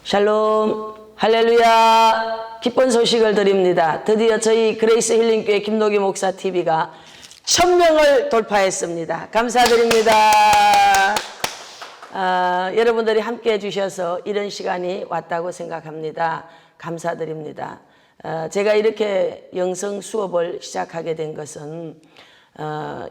샬롬, 할렐루야. 기쁜 소식을 드립니다. 드디어 저희 그레이스 힐링교회 김노기 목사 TV가 1000명을 돌파했습니다. 감사드립니다. 여러분들이 함께 해주셔서 이런 시간이 왔다고 생각합니다. 감사드립니다. 제가 이렇게 영성 수업을 시작하게 된 것은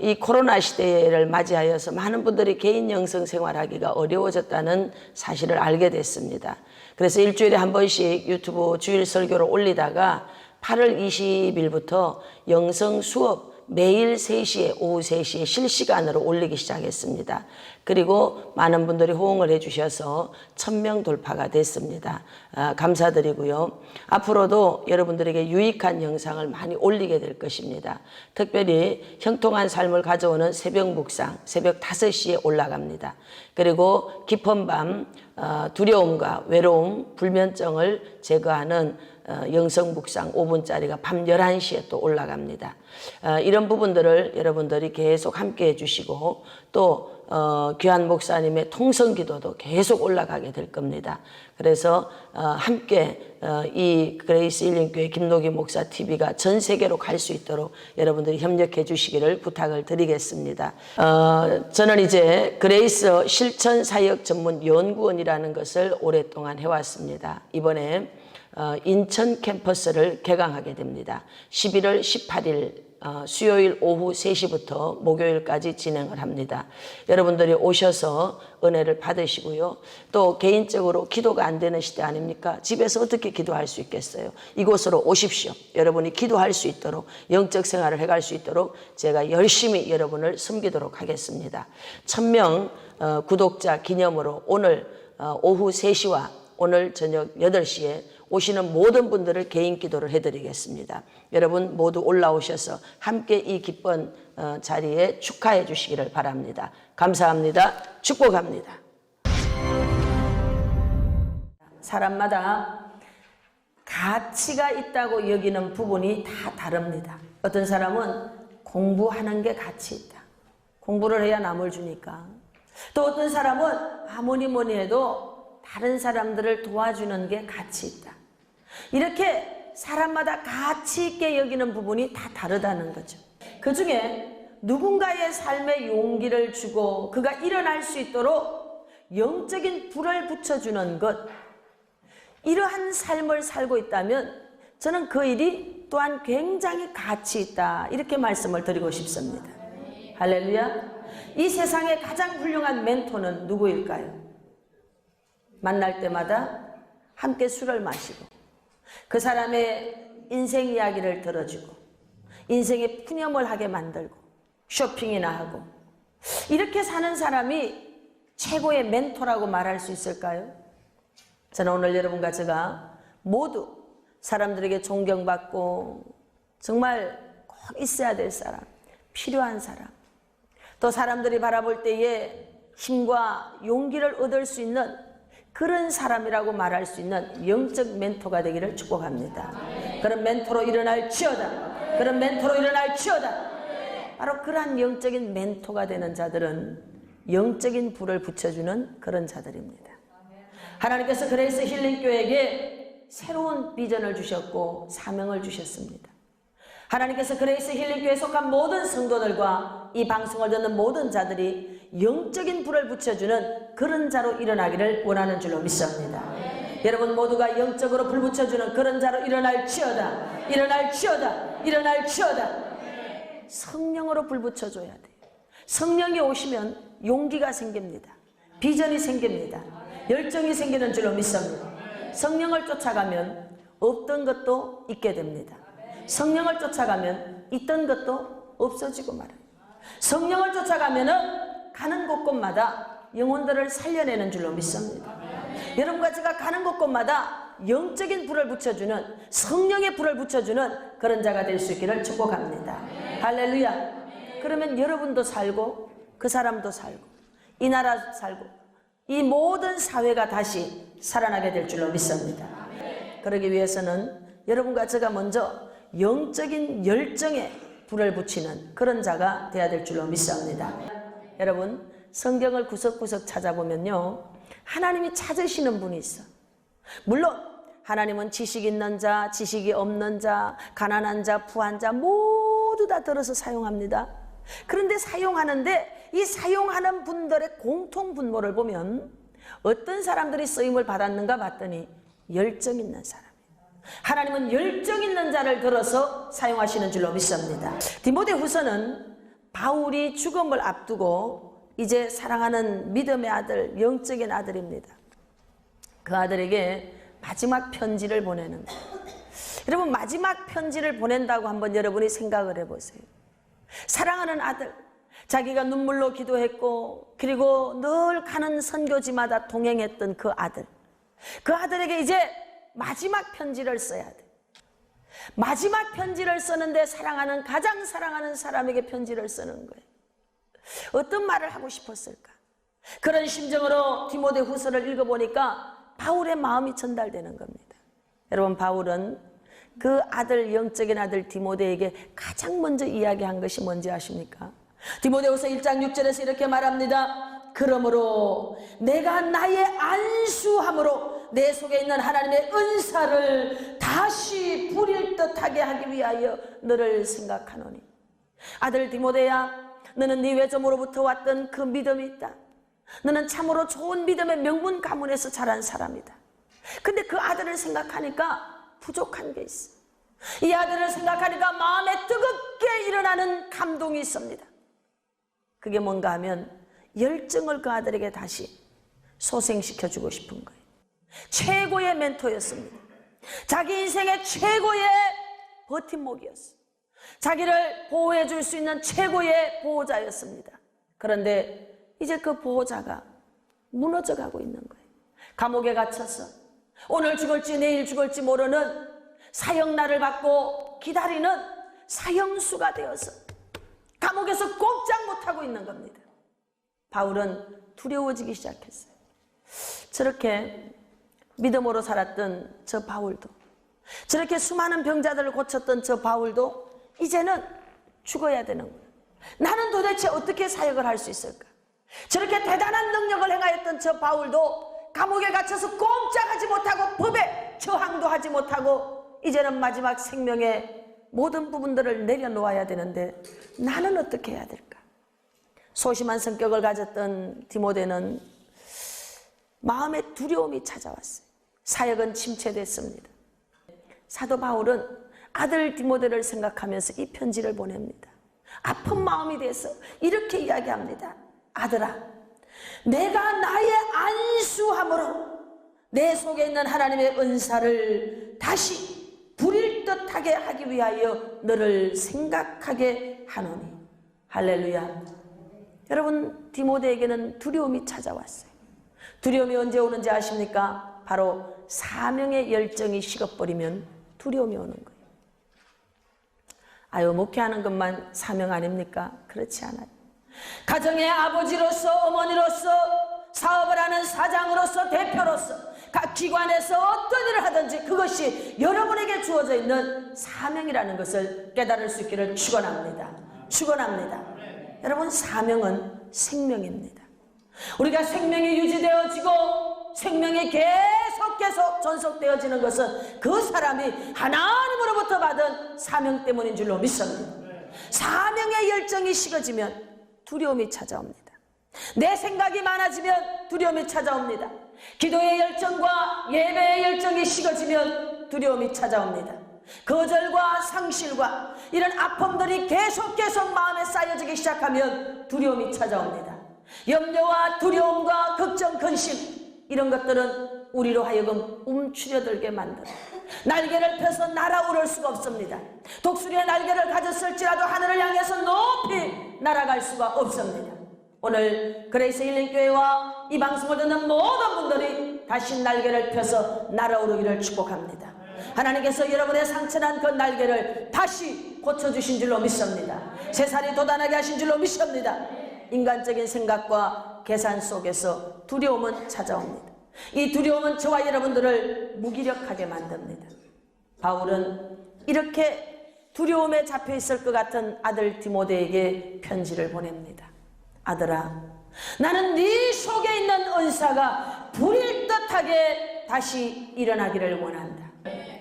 이 코로나 시대를 맞이하여서 많은 분들이 개인 영성 생활하기가 어려워졌다는 사실을 알게 됐습니다. 그래서 일주일에 한 번씩 유튜브 주일 설교를 올리다가 8월 20일부터 영성 수업 매일 3시에 오후 3시에 실시간으로 올리기 시작했습니다. 그리고 많은 분들이 호응을 해주셔서 1000명 돌파가 됐습니다. 감사드리고요. 앞으로도 여러분들에게 유익한 영상을 많이 올리게 될 것입니다. 특별히 형통한 삶을 가져오는 새벽 묵상, 새벽 5시에 올라갑니다. 그리고 깊은 밤 두려움과 외로움, 불면증을 제거하는 영성 묵상 5분짜리가 밤 11시에 또 올라갑니다. 이런 부분들을 여러분들이 계속 함께 해주시고 또 귀한 목사님의 통성 기도도 계속 올라가게 될 겁니다. 그래서 함께 이 그레이스 힐링교회 김노기 목사 TV가 전 세계로 갈 수 있도록 여러분들이 협력해 주시기를 부탁을 드리겠습니다. 저는 이제 그레이스 실천 사역 전문 연구원이라는 것을 오랫동안 해왔습니다. 이번에 인천 캠퍼스를 개강하게 됩니다. 11월 18일 수요일 오후 3시부터 목요일까지 진행을 합니다. 여러분들이 오셔서 은혜를 받으시고요. 또 개인적으로 기도가 안 되는 시대 아닙니까? 집에서 어떻게 기도할 수 있겠어요? 이곳으로 오십시오. 여러분이 기도할 수 있도록 영적 생활을 해갈 수 있도록 제가 열심히 여러분을 섬기도록 하겠습니다. 1000명 구독자 기념으로 오늘 오후 3시와 오늘 저녁 8시에 오시는 모든 분들을 개인 기도를 해드리겠습니다. 여러분 모두 올라오셔서 함께 이 기쁜 자리에 축하해 주시기를 바랍니다. 감사합니다. 축복합니다. 사람마다 가치가 있다고 여기는 부분이 다 다릅니다. 어떤 사람은 공부하는 게 가치 있다. 공부를 해야 남을 주니까. 또 어떤 사람은 아무리 뭐니 해도 다른 사람들을 도와주는 게 가치 있다. 이렇게 사람마다 가치 있게 여기는 부분이 다 다르다는 거죠. 그 중에 누군가의 삶에 용기를 주고 그가 일어날 수 있도록 영적인 불을 붙여주는 것, 이러한 삶을 살고 있다면 저는 그 일이 또한 굉장히 가치 있다, 이렇게 말씀을 드리고 싶습니다. 할렐루야. 이 세상에 가장 훌륭한 멘토는 누구일까요? 만날 때마다 함께 술을 마시고 그 사람의 인생 이야기를 들어주고 인생의 푸념을 하게 만들고 쇼핑이나 하고, 이렇게 사는 사람이 최고의 멘토라고 말할 수 있을까요? 저는 오늘 여러분과 제가 모두 사람들에게 존경받고 정말 꼭 있어야 될 사람, 필요한 사람, 또 사람들이 바라볼 때에 힘과 용기를 얻을 수 있는 그런 사람이라고 말할 수 있는 영적 멘토가 되기를 축복합니다. 그런 멘토로 일어날지어다. 그런 멘토로 일어날지어다. 바로 그러한 영적인 멘토가 되는 자들은 영적인 불을 붙여주는 그런 자들입니다. 하나님께서 그레이스 힐링교회에게 새로운 비전을 주셨고 사명을 주셨습니다. 하나님께서 그레이스 힐링교회에 속한 모든 성도들과 이 방송을 듣는 모든 자들이 영적인 불을 붙여주는 그런 자로 일어나기를 원하는 줄로 믿습니다. 여러분 모두가 영적으로 불 붙여주는 그런 자로 일어날지어다. 일어날지어다. 일어날지어다. 성령으로 불 붙여줘야 돼요. 성령이 오시면 용기가 생깁니다. 비전이 생깁니다. 열정이 생기는 줄로 믿습니다. 성령을 쫓아가면 없던 것도 있게 됩니다. 성령을 쫓아가면 있던 것도 없어지고 말아요. 성령을 쫓아가면은 가는 곳곳마다 영혼들을 살려내는 줄로 믿습니다. 여러분과 제가 가는 곳곳마다 영적인 불을 붙여주는, 성령의 불을 붙여주는 그런 자가 될 수 있기를 축복합니다. 할렐루야. 그러면 여러분도 살고 그 사람도 살고 이 나라 살고 이 모든 사회가 다시 살아나게 될 줄로 믿습니다. 그러기 위해서는 여러분과 제가 먼저 영적인 열정에 불을 붙이는 그런 자가 되어야 될 줄로 믿습니다. 여러분 성경을 구석구석 찾아보면요, 하나님이 찾으시는 분이 있어. 물론 하나님은 지식 있는 자, 지식이 없는 자, 가난한 자, 부한 자 모두 다 들어서 사용합니다. 그런데 사용하는데 이 사용하는 분들의 공통 분모를 보면 어떤 사람들이 쓰임을 받았는가 봤더니 열정 있는 사람. 하나님은 열정 있는 자를 들어서 사용하시는 줄로 믿습니다. 디모데후서는 바울이 죽음을 앞두고 이제 사랑하는 믿음의 아들, 영적인 아들입니다. 그 아들에게 마지막 편지를 보내는 거예요. 여러분, 마지막 편지를 보낸다고 한번 여러분이 생각을 해보세요. 사랑하는 아들, 자기가 눈물로 기도했고 그리고 늘 가는 선교지마다 동행했던 그 아들, 그 아들에게 이제 마지막 편지를 써야 돼. 마지막 편지를 쓰는데 가장 사랑하는 사람에게 편지를 쓰는 거예요. 어떤 말을 하고 싶었을까? 그런 심정으로 디모데후서를 읽어보니까 바울의 마음이 전달되는 겁니다. 여러분, 바울은 그 아들, 영적인 아들 디모데에게 가장 먼저 이야기한 것이 뭔지 아십니까? 디모데후서 1장 6절에서 이렇게 말합니다. 그러므로 내가 나의 안수함으로 내 속에 있는 하나님의 은사를 다시 부릴 듯하게 하기 위하여 너를 생각하노니. 아들 디모데야, 너는 네 외조모로부터 왔던 그 믿음이 있다. 너는 참으로 좋은 믿음의 명문 가문에서 자란 사람이다. 근데 그 아들을 생각하니까 부족한 게 있어. 이 아들을 생각하니까 마음에 뜨겁게 일어나는 감동이 있습니다. 그게 뭔가 하면 열정을 그 아들에게 다시 소생시켜주고 싶은 거예요. 최고의 멘토였습니다. 자기 인생의 최고의 버팀목이었어요. 자기를 보호해 줄 수 있는 최고의 보호자였습니다. 그런데 이제 그 보호자가 무너져 가고 있는 거예요. 감옥에 갇혀서 오늘 죽을지 내일 죽을지 모르는 사형날을 받고 기다리는 사형수가 되어서 감옥에서 꼼짝 못하고 있는 겁니다. 바울은 두려워지기 시작했어요. 저렇게 믿음으로 살았던 저 바울도, 저렇게 수많은 병자들을 고쳤던 저 바울도 이제는 죽어야 되는 거예요. 나는 도대체 어떻게 사역을 할 수 있을까? 저렇게 대단한 능력을 행하였던 저 바울도 감옥에 갇혀서 꼼짝하지 못하고 법에 저항도 하지 못하고 이제는 마지막 생명의 모든 부분들을 내려놓아야 되는데 나는 어떻게 해야 될까? 소심한 성격을 가졌던 디모데는 마음에 두려움이 찾아왔어요. 사역은 침체됐습니다. 사도 바울은 아들 디모데를 생각하면서 이 편지를 보냅니다. 아픈 마음이 돼서 이렇게 이야기합니다. 아들아, 내가 나의 안수함으로 내 속에 있는 하나님의 은사를 다시 부릴 듯하게 하기 위하여 너를 생각하게 하노니. 할렐루야. 여러분, 디모데에게는 두려움이 찾아왔어요. 두려움이 언제 오는지 아십니까? 바로 사명의 열정이 식어버리면 두려움이 오는 거예요. 아유, 목회하는 것만 사명 아닙니까? 그렇지 않아요. 가정의 아버지로서, 어머니로서, 사업을 하는 사장으로서, 대표로서, 각 기관에서 어떤 일을 하든지 그것이 여러분에게 주어져 있는 사명이라는 것을 깨달을 수 있기를 축원합니다. 축원합니다. 여러분, 사명은 생명입니다. 우리가 생명이 유지되어지고 생명이 계속 전속되어지는 것은 그 사람이 하나님으로부터 받은 사명 때문인 줄로 믿습니다. 사명의 열정이 식어지면 두려움이 찾아옵니다. 내 생각이 많아지면 두려움이 찾아옵니다. 기도의 열정과 예배의 열정이 식어지면 두려움이 찾아옵니다. 거절과 상실과 이런 아픔들이 계속 마음에 쌓여지기 시작하면 두려움이 찾아옵니다. 염려와 두려움과 걱정, 근심, 이런 것들은 우리로 하여금 움츠려들게 만들어 날개를 펴서 날아오를 수가 없습니다. 독수리의 날개를 가졌을지라도 하늘을 향해서 높이 날아갈 수가 없습니다. 오늘 그레이스 힐링 교회와 이 방송을 듣는 모든 분들이 다시 날개를 펴서 날아오르기를 축복합니다. 하나님께서 여러분의 상처난 그 날개를 다시 고쳐주신 줄로 믿습니다. 새살이 돋아나게 하신 줄로 믿습니다. 인간적인 생각과 계산 속에서 두려움은 찾아옵니다. 이 두려움은 저와 여러분들을 무기력하게 만듭니다. 바울은 이렇게 두려움에 잡혀 있을 것 같은 아들 디모데에게 편지를 보냅니다. 아들아, 나는 네 속에 있는 은사가 불일 듯하게 다시 일어나기를 원한다.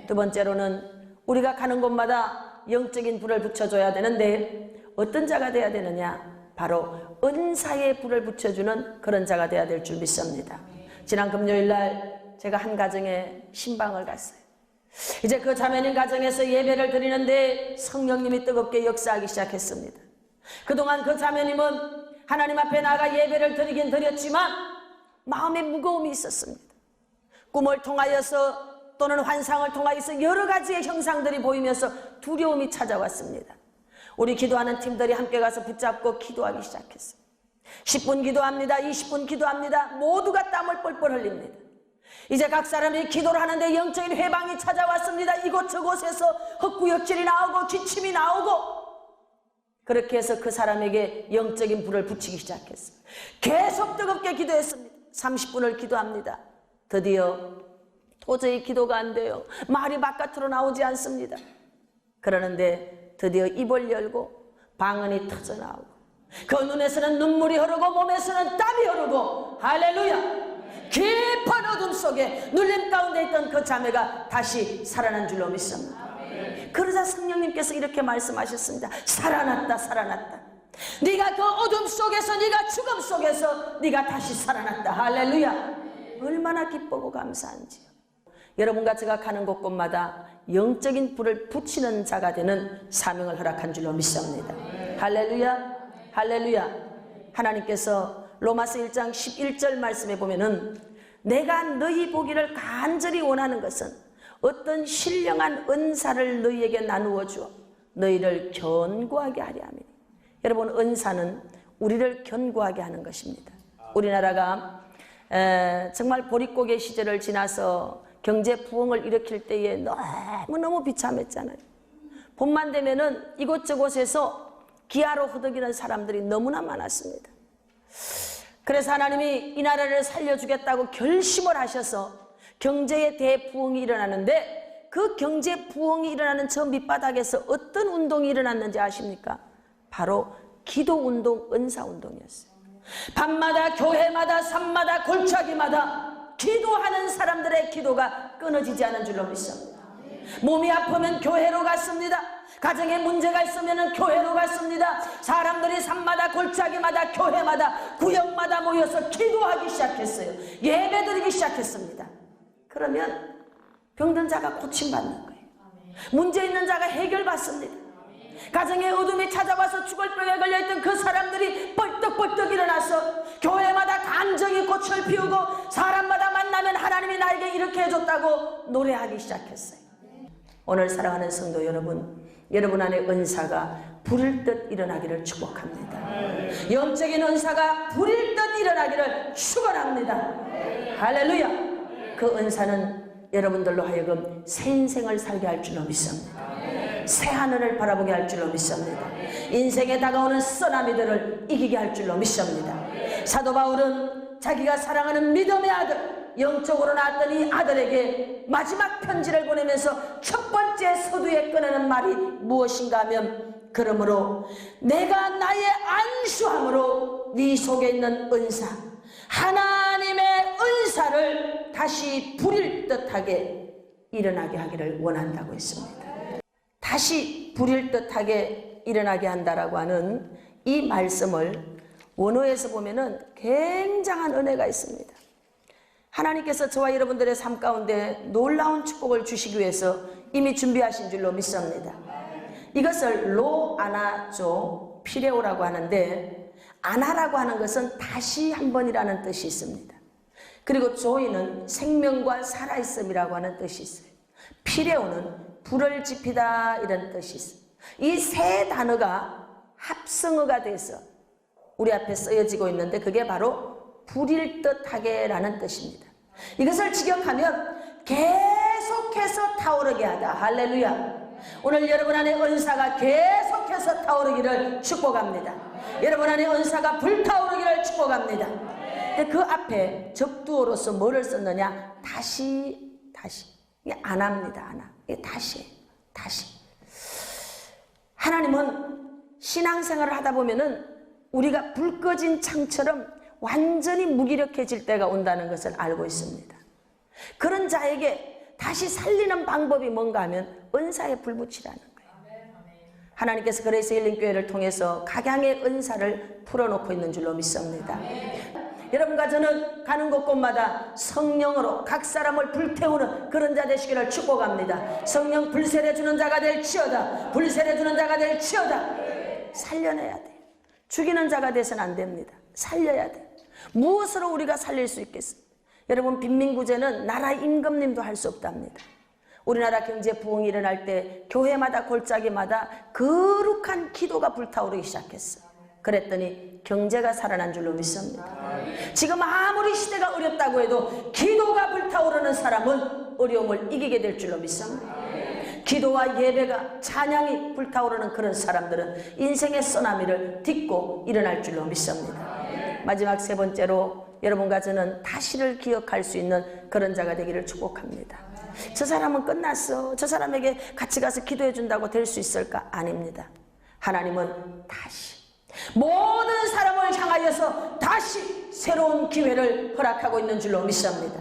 두 번째로는 우리가 가는 곳마다 영적인 불을 붙여줘야 되는데 어떤 자가 돼야 되느냐? 바로 은사의 불을 붙여주는 그런 자가 돼야 될 줄 믿습니다. 지난 금요일 날 제가 한 가정에 신방을 갔어요. 이제 그 자매님 가정에서 예배를 드리는데 성령님이 뜨겁게 역사하기 시작했습니다. 그동안 그 자매님은 하나님 앞에 나가 예배를 드리긴 드렸지만 마음에 무거움이 있었습니다. 꿈을 통하여서 또는 환상을 통하여서 여러 가지의 형상들이 보이면서 두려움이 찾아왔습니다. 우리 기도하는 팀들이 함께 가서 붙잡고 기도하기 시작했어요. 10분 기도합니다. 20분 기도합니다. 모두가 땀을 뻘뻘 흘립니다. 이제 각 사람이 기도를 하는데 영적인 회방이 찾아왔습니다. 이곳저곳에서 헛구역질이 나오고 기침이 나오고, 그렇게 해서 그 사람에게 영적인 불을 붙이기 시작했어요. 계속 뜨겁게 기도했습니다. 30분을 기도합니다. 드디어 도저히 기도가 안 돼요. 말이 바깥으로 나오지 않습니다. 그러는데 드디어 입을 열고 방언이 터져나오고, 그 눈에서는 눈물이 흐르고 몸에서는 땀이 흐르고, 할렐루야! 깊은 어둠 속에 눌림 가운데 있던 그 자매가 다시 살아난 줄로 믿습니다. 그러자 성령님께서 이렇게 말씀하셨습니다. 살아났다, 살아났다. 네가 그 어둠 속에서, 네가 죽음 속에서 네가 다시 살아났다. 할렐루야! 얼마나 기쁘고 감사한지요. 여러분과 제가 가는 곳곳마다 영적인 불을 붙이는 자가 되는 사명을 허락한 줄로 믿습니다. 할렐루야, 할렐루야. 하나님께서 로마서 1장 11절 말씀에 보면은 내가 너희 보기를 간절히 원하는 것은 어떤 신령한 은사를 너희에게 나누어 주어 너희를 견고하게 하려 함이니. 여러분, 은사는 우리를 견고하게 하는 것입니다. 우리나라가 정말 보릿고개 시절을 지나서 경제 부흥을 일으킬 때에 너무너무 비참했잖아요. 봄만 되면은 이곳저곳에서 기아로 허덕이는 사람들이 너무나 많았습니다. 그래서 하나님이 이 나라를 살려주겠다고 결심을 하셔서 경제의 대부흥이 일어나는데, 그 경제 부흥이 일어나는 저 밑바닥에서 어떤 운동이 일어났는지 아십니까? 바로 기도운동, 은사운동이었어요. 밤마다 교회마다 산마다 골짜기마다 기도하는 사람들의 기도가 끊어지지 않은 줄로 믿습니다. 몸이 아프면 교회로 갔습니다. 가정에 문제가 있으면 교회로 갔습니다. 사람들이 산마다 골짜기마다 교회마다 구역마다 모여서 기도하기 시작했어요. 예배드리기 시작했습니다. 그러면 병든 자가 고침받는 거예요. 문제 있는 자가 해결받습니다. 가정에 어둠이 찾아와서 죽을 병에 걸려있던 그 사람들이 벌떡벌떡 일어나서 교회마다 감정이 꽃을 피우고 사람마다 만나면 하나님이 나에게 이렇게 해줬다고 노래하기 시작했어요. 오늘 사랑하는 성도 여러분, 여러분 안에 은사가 불일 듯 일어나기를 축복합니다. 영적인 은사가 불일 듯 일어나기를 축원합니다. 할렐루야! 그 은사는 여러분들로 하여금 새 인생을 살게 할 줄로 믿습니다. 새 하늘을 바라보게 할 줄로 믿습니다. 인생에 다가오는 쓰나미들을 이기게 할 줄로 믿습니다. 사도 바울은 자기가 사랑하는 믿음의 아들, 영적으로 낳았던 이 아들에게 마지막 편지를 보내면서 첫 번째 서두에 꺼내는 말이 무엇인가 하면, 그러므로 내가 나의 안수함으로 네 속에 있는 은사, 하나님의 은사를 다시 불일 듯하게 일어나게 하기를 원한다고 했습니다. 다시 불일 듯하게 일어나게 한다라고 하는 이 말씀을 원어에서 보면은 굉장한 은혜가 있습니다. 하나님께서 저와 여러분들의 삶 가운데 놀라운 축복을 주시기 위해서 이미 준비하신 줄로 믿습니다. 이것을 로아나조 피레오라고 하는데, 아나라고 하는 것은 다시 한 번이라는 뜻이 있습니다. 그리고 조이는 생명과 살아있음이라고 하는 뜻이 있어요. 피레오는 불을 지피다 이런 뜻이 있어요. 이 세 단어가 합성어가 돼서 우리 앞에 쓰여지고 있는데, 그게 바로 불일 듯하게 라는 뜻입니다. 이것을 직역하면 계속해서 타오르게 하다. 할렐루야! 오늘 여러분 안에 은사가 계속해서 타오르기를 축복합니다. 여러분 안에 은사가 불타오르기를 축복합니다. 근데 그 앞에 적두어로서 뭐를 썼느냐? 다시. 이게 안 합니다. 안 하. 이게 다시. 하나님은 신앙생활을 하다 보면은 우리가 불 꺼진 창처럼 완전히 무기력해질 때가 온다는 것을 알고 있습니다. 그런 자에게 다시 살리는 방법이 뭔가 하면 은사에 불 붙이라는 거예요. 하나님께서 그레이스 힐링 교회를 통해서 각양의 은사를 풀어놓고 있는 줄로 믿습니다. 여러분과 저는 가는 곳곳마다 성령으로 각 사람을 불태우는 그런 자 되시기를 축복합니다. 성령 불세례 주는 자가 될지어다. 불세례 주는 자가 될지어다. 살려내야 돼요. 죽이는 자가 돼서는 안 됩니다. 살려야 돼요. 무엇으로 우리가 살릴 수 있겠습니까? 여러분, 빈민구제는 나라 임금님도 할 수 없답니다. 우리나라 경제 부흥이 일어날 때 교회마다 골짜기마다 거룩한 기도가 불타오르기 시작했어요. 그랬더니 경제가 살아난 줄로 믿습니다. 지금 아무리 시대가 어렵다고 해도 기도가 불타오르는 사람은 어려움을 이기게 될 줄로 믿습니다. 기도와 예배가 찬양이 불타오르는 그런 사람들은 인생의 쓰나미를 딛고 일어날 줄로 믿습니다. 마지막 세 번째로 여러분과 저는 다시를 기억할 수 있는 그런 자가 되기를 축복합니다. 저 사람은 끝났어. 저 사람에게 같이 가서 기도해 준다고 될 수 있을까? 아닙니다. 하나님은 다시 모든 사람을 향하여서 다시 새로운 기회를 허락하고 있는 줄로 믿습니다.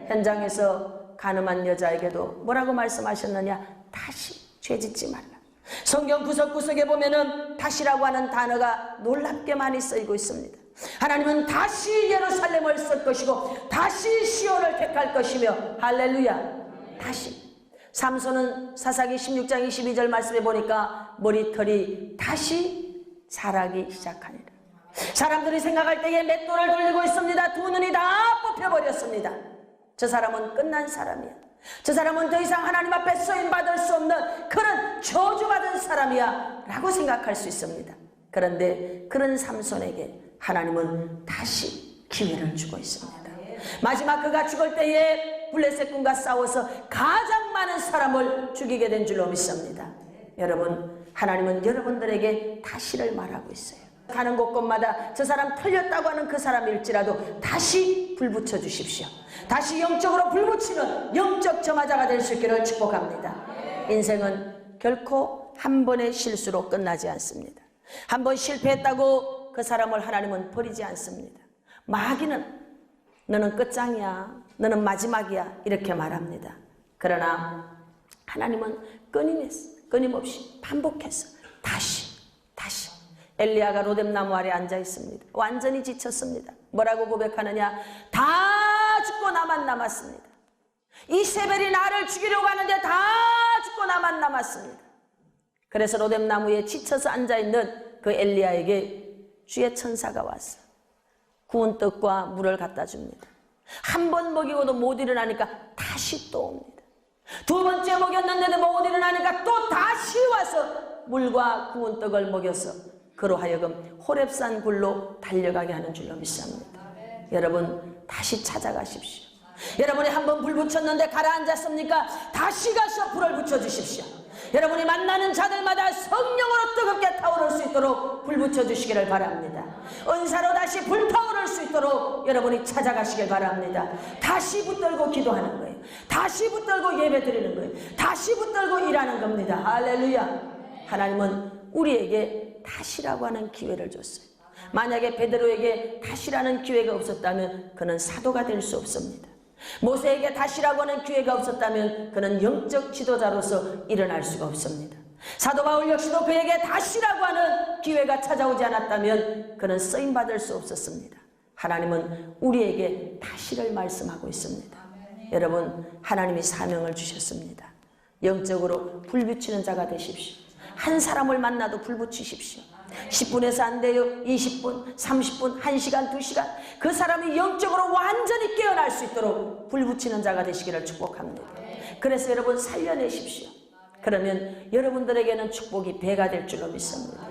현장에서 가늠한 여자에게도 뭐라고 말씀하셨느냐? 다시 죄짓지 말라. 성경 구석구석에 보면은 다시라고 하는 단어가 놀랍게 많이 쓰이고 있습니다. 하나님은 다시 예루살렘을 쓸 것이고 다시 시온을 택할 것이며, 할렐루야, 다시. 삼손은 사사기 16장 22절 말씀에 보니까 머리털이 다시 자라기 시작하니라. 사람들이 생각할 때에 맷돌을 돌리고 있습니다. 두 눈이 다 뽑혀버렸습니다. 저 사람은 끝난 사람이야. 저 사람은 더 이상 하나님 앞에 쓰임받을 수 없는 그런 저주받은 사람이야 라고 생각할 수 있습니다. 그런데 그런 삼손에게 하나님은 다시 기회를 주고 있습니다. 마지막 그가 죽을 때에 블레셋 군과 싸워서 가장 많은 사람을 죽이게 된 줄로 믿습니다. 여러분, 하나님은 여러분들에게 다시를 말하고 있어요. 가는 곳곳마다 저 사람 털렸다고 하는 그 사람일지라도 다시 불 붙여 주십시오. 다시 영적으로 불 붙이는 영적 저마자가 될 수 있기를 축복합니다. 인생은 결코 한 번의 실수로 끝나지 않습니다. 한 번 실패했다고 그 사람을 하나님은 버리지 않습니다. 마귀는 너는 끝장이야, 너는 마지막이야 이렇게 말합니다. 그러나 하나님은 끊임없이 반복해서 다시 엘리야가 로뎀나무 아래 앉아 있습니다. 완전히 지쳤습니다. 뭐라고 고백하느냐? 다 죽고 나만 남았습니다. 이세벨이 나를 죽이려고 하는데 다 죽고 나만 남았습니다. 그래서 로뎀나무에 지쳐서 앉아있는 그 엘리야에게 주의 천사가 와서 구운 떡과 물을 갖다 줍니다. 한 번 먹이고도 못 일어나니까 다시 또 옵니다. 두 번째 먹였는데도 못 일어나니까 또 다시 와서 물과 구운 떡을 먹여서 그로 하여금 호렙산 굴로 달려가게 하는 줄로 믿습니다. 여러분, 다시 찾아가십시오. 여러분이 한번 불 붙였는데 가라앉았습니까? 다시 가서 불을 붙여주십시오. 여러분이 만나는 자들마다 성령으로 뜨겁게 타오를 수 있도록 불 붙여주시기를 바랍니다. 은사로 다시 불타오를 수 있도록 여러분이 찾아가시길 바랍니다. 다시 붙들고 기도하는 거예요. 다시 붙들고 예배 드리는 거예요. 다시 붙들고 일하는 겁니다. 할렐루야. 하나님은 우리에게 다시라고 하는 기회를 줬어요. 만약에 베드로에게 다시라는 기회가 없었다면 그는 사도가 될 수 없습니다. 모세에게 다시라고 하는 기회가 없었다면 그는 영적 지도자로서 일어날 수가 없습니다. 사도 바울 역시도 그에게 다시라고 하는 기회가 찾아오지 않았다면 그는 쓰임받을 수 없었습니다. 하나님은 우리에게 다시를 말씀하고 있습니다. 여러분, 하나님이 사명을 주셨습니다. 영적으로 불 비추는 자가 되십시오. 한 사람을 만나도 불 붙이십시오. 10분에서 안 돼요. 20분, 30분, 1시간, 2시간. 그 사람이 영적으로 완전히 깨어날 수 있도록 불 붙이는 자가 되시기를 축복합니다. 그래서 여러분 살려내십시오. 그러면 여러분들에게는 축복이 배가 될 줄로 믿습니다.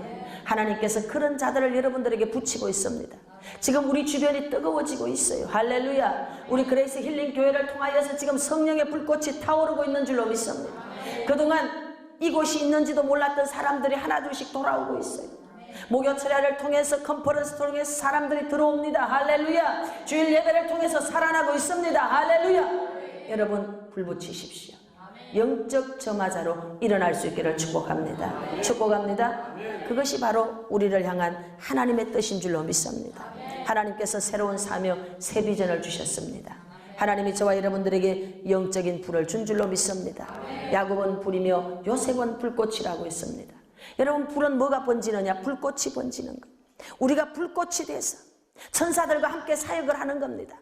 하나님께서 그런 자들을 여러분들에게 붙이고 있습니다. 지금 우리 주변이 뜨거워지고 있어요. 할렐루야. 우리 그레이스 힐링 교회를 통하여서 지금 성령의 불꽃이 타오르고 있는 줄로 믿습니다. 그동안 이곳이 있는지도 몰랐던 사람들이 하나둘씩 돌아오고 있어요. 목요철야를 통해서 컨퍼런스 통해서 사람들이 들어옵니다. 할렐루야. 주일 예배를 통해서 살아나고 있습니다. 할렐루야. 여러분 불 붙이십시오. 영적 저마자로 일어날 수 있기를 축복합니다. 축복합니다. 그것이 바로 우리를 향한 하나님의 뜻인 줄로 믿습니다. 하나님께서 새로운 사명, 새 비전을 주셨습니다. 하나님이 저와 여러분들에게 영적인 불을 준 줄로 믿습니다. 야곱은 불이며 요셉은 불꽃이라고 했습니다. 여러분, 불은 뭐가 번지느냐? 불꽃이 번지는 것. 우리가 불꽃이 돼서 천사들과 함께 사역을 하는 겁니다.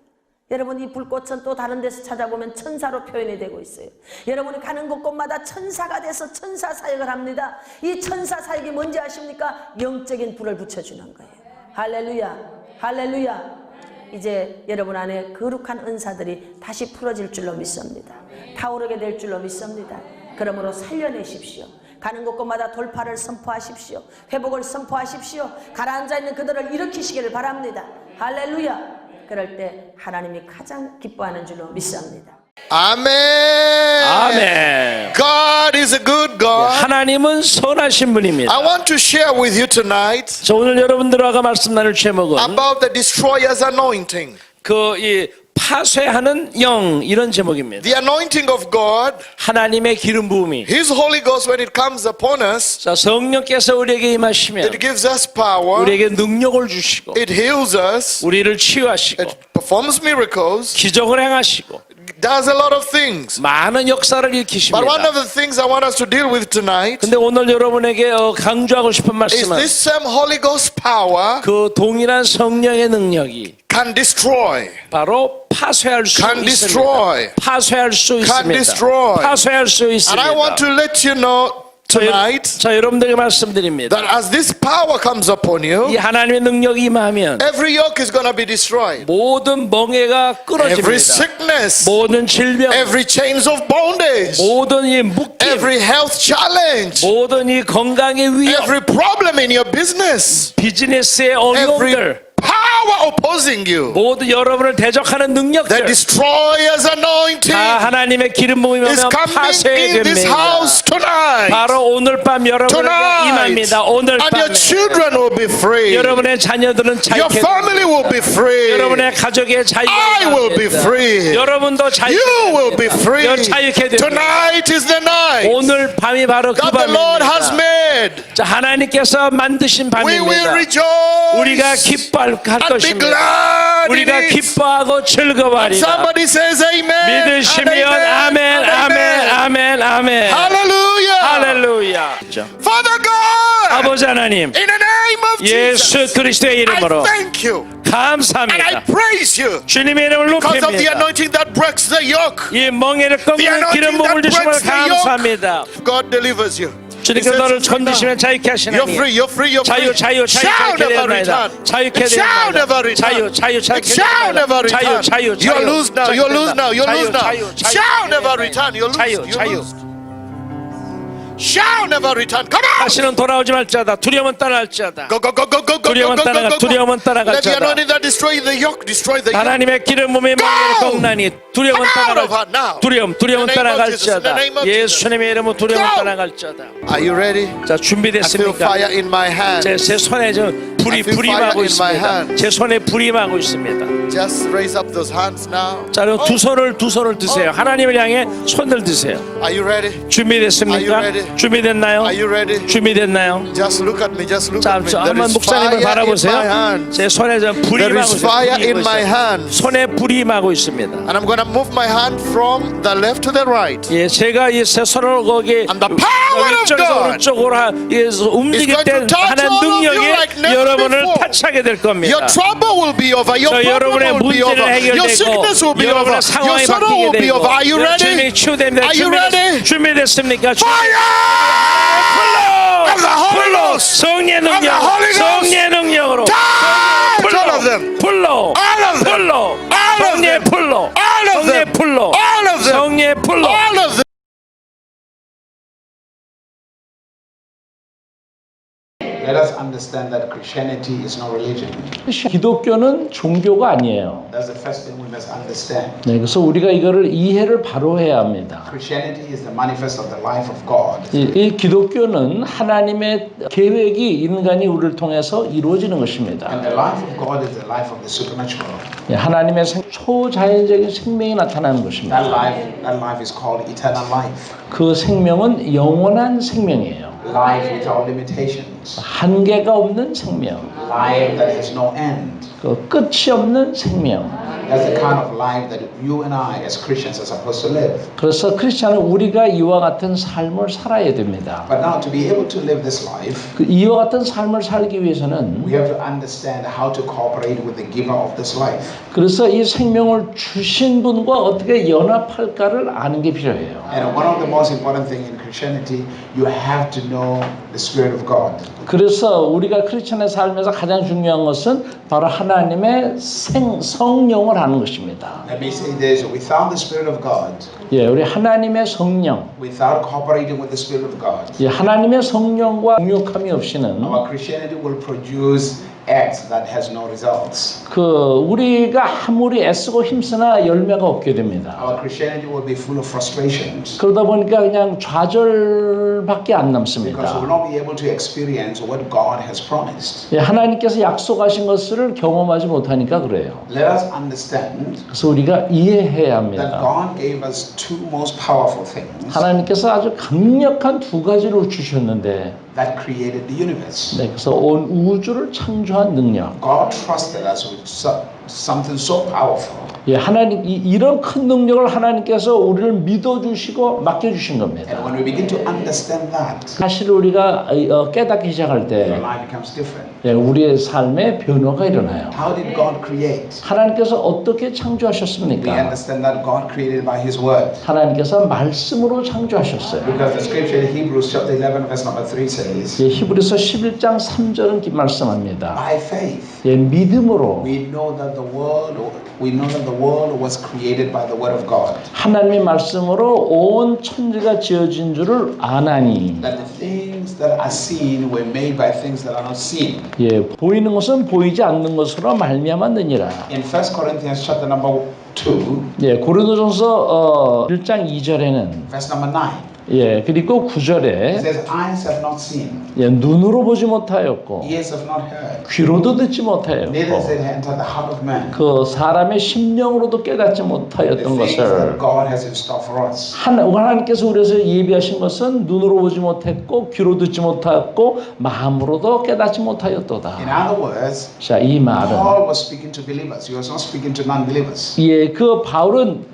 여러분, 이 불꽃은 또 다른 데서 찾아보면 천사로 표현이 되고 있어요. 여러분이 가는 곳곳마다 천사가 돼서 천사 사역을 합니다. 이 천사 사역이 뭔지 아십니까? 영적인 불을 붙여주는 거예요. 할렐루야, 할렐루야. 이제 여러분 안에 거룩한 은사들이 다시 풀어질 줄로 믿습니다. 타오르게 될 줄로 믿습니다. 그러므로 살려내십시오. 가는 곳곳마다 돌파를 선포하십시오. 회복을 선포하십시오. 가라앉아 있는 그들을 일으키시기를 바랍니다. 할렐루야. 그럴 때 하나님이 가장 기뻐하는 줄로 믿습니다. 아멘. 아멘. God is a good God. 하나님은 선하신 분입니다. I want to share with you tonight 저 오늘 여러분들과 말씀 나눌 제목은 about the destroyer's anointing. 이 파쇄하는 영, 이런 제목입니다. The anointing of God, 하나님의 기름 부음이, His Holy Ghost, when it comes upon us, 자, 성령께서 우리에게 임하시면 it gives us power, 우리에게 능력을 주시고 it heals us, 우리를 치유하시고 it performs miracles, 기적을 행하시고 does a lot of things. 많은 역사를 But one 일으키십니다. of the things I want us to deal with tonight 근데 오늘 여러분에게 강조하고 싶은 is 말씀은 this same Holy Ghost power 그 동일한 성령의 능력이 can destroy. 바로 파쇄할 수 Can 있습니다. destroy. 파쇄할 수 Can 있습니다. destroy. 파쇄할 수 And I want 있습니다. to let you know tonight 자, 여러분들에게 말씀드립니다. that as this power comes upon 이 you, 하나님의 능력이 임하면 every yoke is going to be destroyed. 모든 멍에가 Every 끊어집니다. sickness, 모든 질병, every chains of bondage, 모든 이 묶임, every health challenge, 모든 이 건강의 위협, every problem in your business, 비즈니스의 every 어려움들, power opposing you, 모두 여러분을 대적하는 the 능력들 destroyer's 다 anointing 하나님의 기름 부음이 is 오면 coming in this 파쇄됩니다. house tonight. 바로 오늘 밤 여러분에게 Tonight. 임합니다. 오늘 And your 밤에 children will be free. 여러분의 자녀들은 Your 자유케 family will be free. 여러분의 가족의 I will be 자유가 free. 여러분도 You will be free. 자유케 됩니다. Tonight is the night 오늘 밤이 바로 그 that the Lord has 밤입니다. made. 자, 하나님께서 만드신 We will 밤입니다. rejoice 우리가 기뻐할 and be 것입니다. glad in 우리가 it. 기뻐하고 즐거워하리라. Somebody says amen. 믿으시면 and 아멘, and 아멘, 아멘, 아멘. Hallelujah. 할렐루야. Father God, 아버지 하나님, in the name of 예수 Jesus, 그리스도의 I 이름으로 thank you and I 감사합니다. praise you 주님의 이름을 because of the 높입니다. anointing that breaks the yoke. 이 멍에를 The 꺾는 anointing 기름 부음을 that 주심을 breaks the yoke. 감사합니다. God delivers you. He 주님께서 says, 너를 건지시면 자유케 You're 하시나니 free, you're free, you're free. 자유, Shall 자유케 never 되나이다. return. 자유케 It shall 되나이다. never return. 자유, It shall never return. You're loose now, you're loose now, you're loose now. Shall never return, you're loose, you're loose. Shall never return. Come on! 다시는 돌아오지 말지어다. 두려움은 떠날지어다. Go, go, go, go, go, go, go, 두려움은 go, go, 따라가, go, 두려움은 go. Let the 따라갈지어다. anointing that destroy the yoke, destroy the yoke. 하나님의 기름 부음이 멍에를 꺾나니 두려움은 Come out of her 따라갈 now. 두려움은 In the name of Jesus, in the 따라갈지어다. name of Jesus. 예수님의 이름으로 두려움은 Go. 따라갈지어다. Are you ready? 자, I feel 준비됐습니까? fire in my hand. 제 손에 좀 I 불이 feel 불이 fire 마고 in my 있습니다. hand. 제 손에 불이 마고 있습니다. Just raise up those hands now. 자, 그럼 두 손을 드세요. 하나님을 향해 손을 드세요. Are you ready? 준비됐습니까? Are you ready? 준비됐나요? Are you ready? 준비됐나요? Just look at me. Just look 자, at me. 저 There 한번 is 목사님을 fire in my 바라보세요. hand. 제 손에 좀 불이 There 마고 is fire 있어요. in my hand. 손에 불이 마고 있습니다. And I'm going to move my hand from the left to the right. 예, 제가 이 세 손을 거기 And the power of 왼쪽에서 God 오른쪽으로 움직일 is 때 going to touch 하나님 all of you 능력이 like never 여러분을 before. 타치하게 될 겁니다. Your trouble will be over. Your 저 problem 여러분의 will be over. 문제는 Your sickness will 해결되고 be over. 여러분의 Your 상황이 sorrow will 바뀌게 be 되고 over. Are you ready? 주님이 치유됩니다. Are you ready? 준비됐습니까? Fire! Of the Holy Ghost! 성령의 Of the 능력, Holy Ghost! 성령의 능력으로 Touch all of them. 불로, All of them. 불로, All of 성령의 them. 불로, All of 성령의 them. 불로, All of them. 성령의 불로. All of them. Let us understand that Christianity is no religion. 기독교는 종교가 아니에요. That's the first thing we must understand. 네, 그래서 우리가 이거를 이해를 바로 해야 합니다. Christianity is the manifest of the life of God. 이 기독교는 하나님의 계획이 인간이 우리를 통해서 이루어지는 것입니다. And the life of God is the life of the supernatural. 하나님의 초자연적인 생명이 나타나는 것입니다. That life is called eternal life. 그 생명은 영원한 생명이에요. Life without limitation. existence. 한계가 없는 생명, Life that has no end. 그 끝이 없는 생명. That's the kind of life that you and I as Christians are supposed to live. 그래서 크리스천은 우리가 이와 같은 삶을 살아야 됩니다. But now to be able to live this life, 그 이와 같은 삶을 살기 위해서는 we have to understand how to cooperate with the giver of this life. 그래서 이 생명을 주신 분과 어떻게 연합할까를 아는 게 필요해요. And one of the most important things in Christianity, you have to know the Spirit of God. 그래서 우리가 크리스천의 삶에서 가장 중요한 것은 바로 하나님의 성령을 아는 것입니다. Let me say this, without the Spirit of God, 예, 우리 하나님의 성령, without cooperating with the Spirit of God, 예, 하나님의 성령과 동역함이 없이는 our Christianity will produce acts that has no results. 그 우리가 아무리 애쓰고 힘쓰나 열매가 없게 됩니다. Our Christianity will be full of frustrations 그러다 보니까 그냥 좌절밖에 안 because we will 남습니다. not be able to experience what God has promised. 예, 하나님께서 약속하신 것을 경험하지 못하니까 그래요. Let us understand 그래서 우리가 이해해야 that 합니다. God gave us two most powerful things 하나님께서 아주 강력한 두 가지를 주셨는데, that created the universe. 네, 그래서 온 우주를 창조한 능력. God trusted us with something so powerful. 예, 하나님 이런 큰 능력을 하나님께서 우리를 믿어주시고 맡겨주신 And 겁니다. when we begin to understand that, 사실 우리가 깨닫기 시작할 our 때 life becomes different. 예, 우리의 삶에 변화가 일어나요. How did God create? 하나님께서 어떻게 We 창조하셨습니까? understand that God created by His Word. 하나님께서 말씀으로 창조하셨어요. Because the scripture in Hebrews chapter 11 verse number 3 says, 예, 히브리서 11장 3절은 말씀합니다. by faith 예, 믿음으로 we know that the world was created by the Word of God. 하나님의 말씀으로 온 천지가 지어진 줄을 아나니. That the things that are seen were made by things that are not seen. 예, 보이는 것은 보이지 않는 것으로 말미암았느니라. In 1 Corinthians chapter number 2 예, 고린도전서 1장 2절에는 verse number 9, 예, 그리고 it 9절에 says, eyes have not seen, 예, 눈으로 보지 못하였고 ears have not heard, 귀로도 듣지 neither has 못하였고 it entered the heart of man, 그 사람의 심령으로도 깨닫지 the 못하였던 things 것을 that God has in store for us. 하나님께서 우리에서 예비하신 것은 눈으로 보지 못했고 귀로 듣지 못하였고 마음으로도 깨닫지 In 못하였도다. other words, 자, 이 말은 Paul was speaking to believers. He was not speaking to non-believers. 예, 그 바울은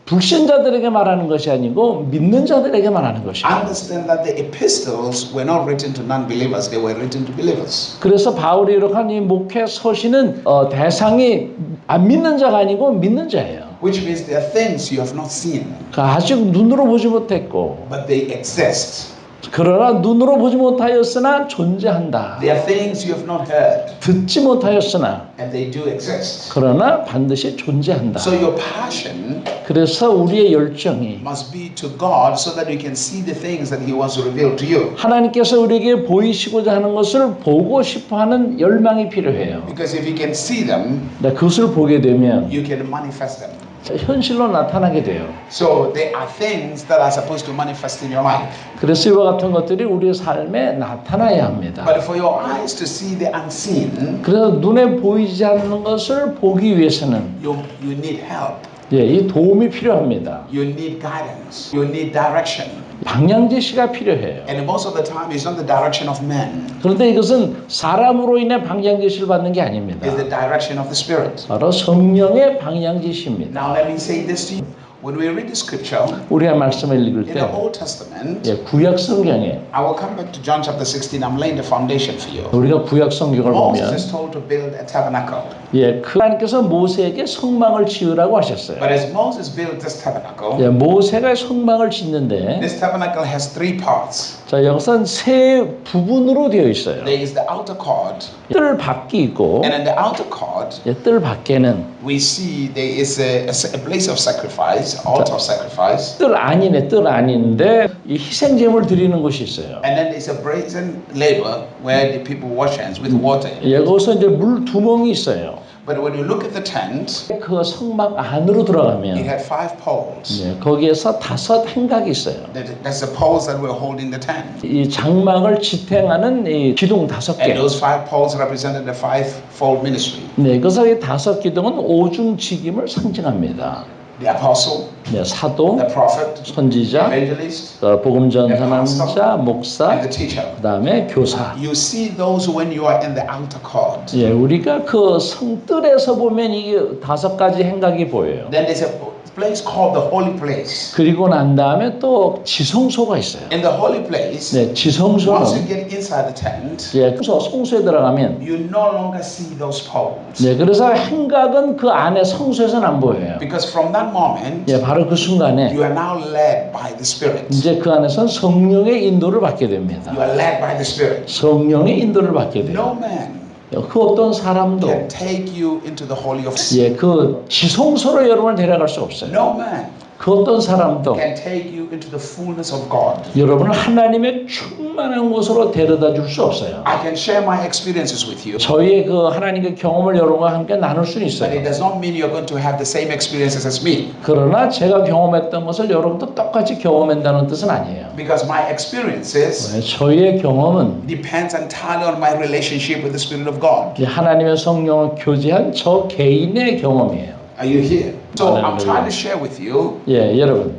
불신자들에게 말하는 것이 아니고 믿는 자들에게 말하는 것이에요. Understand that the epistles were not written to non-believers. They were written to believers. 그래서 바울이 이렇게 한 이 목회 서신은 대상이 안 믿는 자가 아니고 믿는 자예요. Which means there are things you have not seen, 그 아직 눈으로 보지 못했고 but they exist. 그러나 눈으로 보지 못하였으나 존재한다. There are things you have not heard, 듣지 못하였으나 and they do exist. 그러나 반드시 존재한다. So your passion 그래서 우리의 열정이 must be to God so that you can see the things that He wants to reveal to you. 하나님께서 우리에게 보이시고자 하는 것을 보고 싶어하는 열망이 필요해요. Because if you can see them, 네, 그것을 보게 되면 you can manifest them. 현실로 나타나게 돼요. So there are things that are supposed to manifest in your life. 그래서 이와 같은 것들이 우리의 삶에 나타나야 합니다. But for your eyes to see the unseen, 그래서 눈에 보이지 않는 것을 보기 위해서는 you need help. 예, 이 도움이 필요합니다. You need guidance. You need direction. 방향 제시가 필요해요. And most of the time, it's not the direction of men. 그런데 이것은 사람으로 인해 방향 제시를 받는 게 아닙니다. It's the direction of the Spirit. 바로 성령의 방향 제시입니다. Now let me say this to you. When we read the scripture 우리가 말씀을 읽을 in 때 the Old Testament, 예, 구약 성경에 I will come back to John chapter 16. I'm laying the foundation for you. 우리가 구약 성경을 Moses 보면 is told to build a tabernacle. 예, 하나님께서 모세에게 성막을 지으라고 하셨어요. But as Moses built this tabernacle, 예, 모세가 성막을 짓는데 this tabernacle has three parts. 자, 여기서는 세 부분으로 되어 있어요. There is the outer court, 뜰 밖이 있고 and in the outer court, 예, 뜰 밖에는 we see there is a place of sacrifice, altar of sacrifice, 뜰 안이네, 뜰 안인데 이 희생제물 드리는 곳이 있어요. and then there's a brazen laver where the people wash hands with water. 예, 거기서 이제 물 두멍이 있어요. But when you look at the tent, 그 성막 안으로 it 들어가면 had 5 poles. 예, 거기에서 5 행각이 있어요. That's the poles that were holding the tent. 이 장막을 지탱하는 이 기둥 5개. And those 5 poles represented the 5-fold ministry. 네, 그래서 이 5 기둥은 오중직임을 상징합니다. the apostle, 네, 사도, the prophet, 선지자, evangelist, 복음 전하자, 목사, and the teacher. 그다음에 교사. You see those when you are in the outer court. 예, 우리가 그 성뜰에서 보면 이게 5가지 행각이 보여요. Then there's a place called the holy place. 그리고 난 다음에 또 지성소가 있어요. In the holy place, 네, once you 지성소는 get inside the tent, 예, 그래서 성소에 들어가면 you no longer see those poles. 네, 그래서 행각은 그 안에 성소에서는 안 보여요. Because from that moment, 예, 바로 그 순간에 you are now led by the Spirit. 이제 그 안에서 성령의 인도를 받게 됩니다. You are led by the Spirit. 성령의 인도를 받게 돼요. No man 그 어떤 사람도 can take you into the holy of 예, 그 지성소로 여러분을 데려갈 수 없어요. No man 그 어떤 사람도 can take you into the fullness of God. 여러분을 하나님의 충만한 곳으로 데려다 줄 수 없어요. I can share my experiences with you, 저희의 그 하나님의 경험을 여러분과 함께 나눌 수는 but it 있어요. does not mean you're going to have the same experiences as me. 그러나 제가 경험했던 것을 여러분도 똑같이 경험한다는 뜻은 아니에요. Because my experiences 저희의 경험은 depends entirely on my relationship with the Spirit of God. 하나님의 성령을 교제한 저 개인의 경험이에요. Are you here? So I'm Hallelujah. trying to share with you 예, 여러분.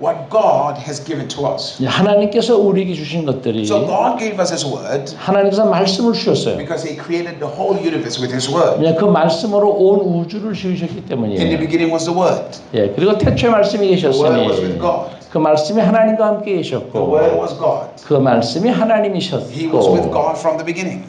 what God has given to us. 하나님께서 우리에게 주신 것들이 So God gave us His Word 하나님께서 말씀을 주셨어요. because He created the whole universe with His Word. 그 말씀으로 온 우주를 지으셨기 In the 때문이에요. beginning was the Word. 예, 그리고 태초에 말씀이 The Word was with 계셨으니 God. 그 말씀이 하나님과 함께 The 계셨고 Word was God. 그 말씀이 He was with 하나님이셨고 God from the beginning.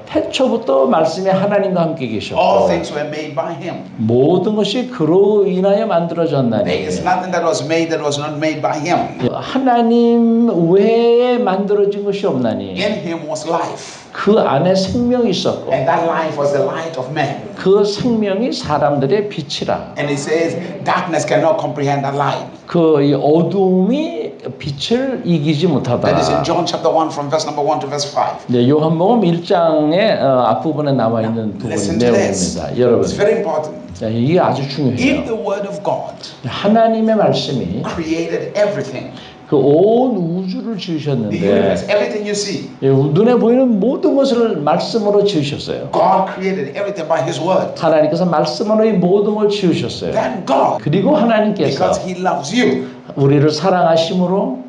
태초부터 말씀이 하나님과 함께 All 계셨고 things were made by Him. 모든 것이 그로 인하여 만들어졌나니 There is nothing that was made that was not made by Him. 하나님 외에 만들어진 것이 없나니 In Him was life, 그 안에 생명이 있었고 and that life was the light of man. 그 생명이 사람들의 빛이라. And it says darkness cannot comprehend that light. 그 이 어두움이 빛을 이기지 못하다. That is in John chapter 1 from verse number 1 to verse 5. 네, 요한복음 1장의 앞부분에 나와 있는 부분 Listen to this. 내용입니다. 여러분, It's very important. 자, 이게 아주 If 중요해요. the word of God 하나님의 말씀이 created everything, 그 온 우주를 the 지으셨는데 universe, everything you see, 예, 눈에 보이는 모든 것을 말씀으로 지으셨어요. God created everything by His word. 하나님께서 말씀으로 이 모든 걸 지으셨어요. Then God, 그리고 하나님께서 because He loves you, 우리를 사랑하심으로